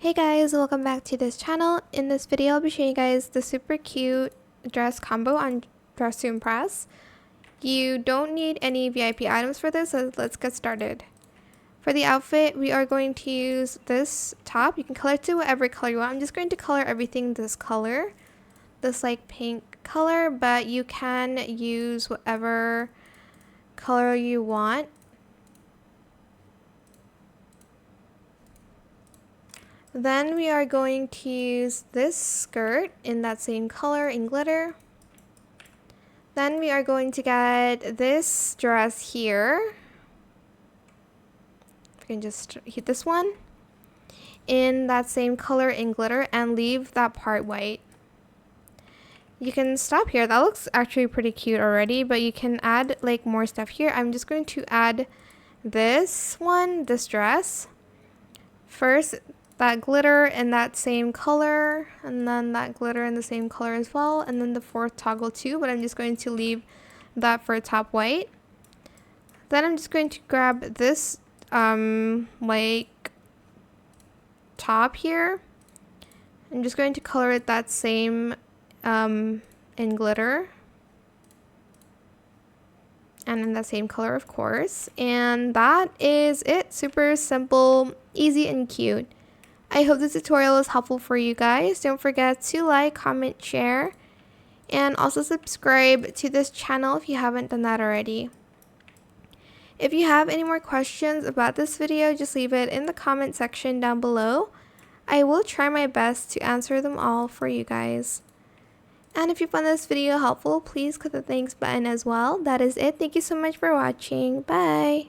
Hey guys, welcome back to this channel. In this video, I'll be showing you guys the super cute dress combo on Dress to Impress. You don't need any VIP items for this, so let's get started. For the outfit, we are going to use this top. You can color it to whatever color you want. I'm just going to color everything this color, this like pink color, but you can use whatever color you want. Then we are going to use this skirt in that same color in glitter. Then we are going to get this dress here. We can just hit this one in that same color in glitter and leave that part white. You can stop here. That looks actually pretty cute already, but you can add like more stuff here. I'm just going to add this one, this dress. First, that glitter in that same color, and then that glitter in the same color as well, and then the fourth toggle too, but I'm just going to leave that for top white. Then I'm just going to grab this like top here. I'm just going to color it that same in glitter and in the same color, of course. And that is it. Super simple, easy, and cute. I hope this tutorial was helpful for you guys. Don't forget to like, comment, share, and also subscribe to this channel if you haven't done that already. If you have any more questions about this video, just leave it in the comment section down below. I will try my best to answer them all for you guys. And if you found this video helpful, please click the thanks button as well. That is it. Thank you so much for watching. Bye!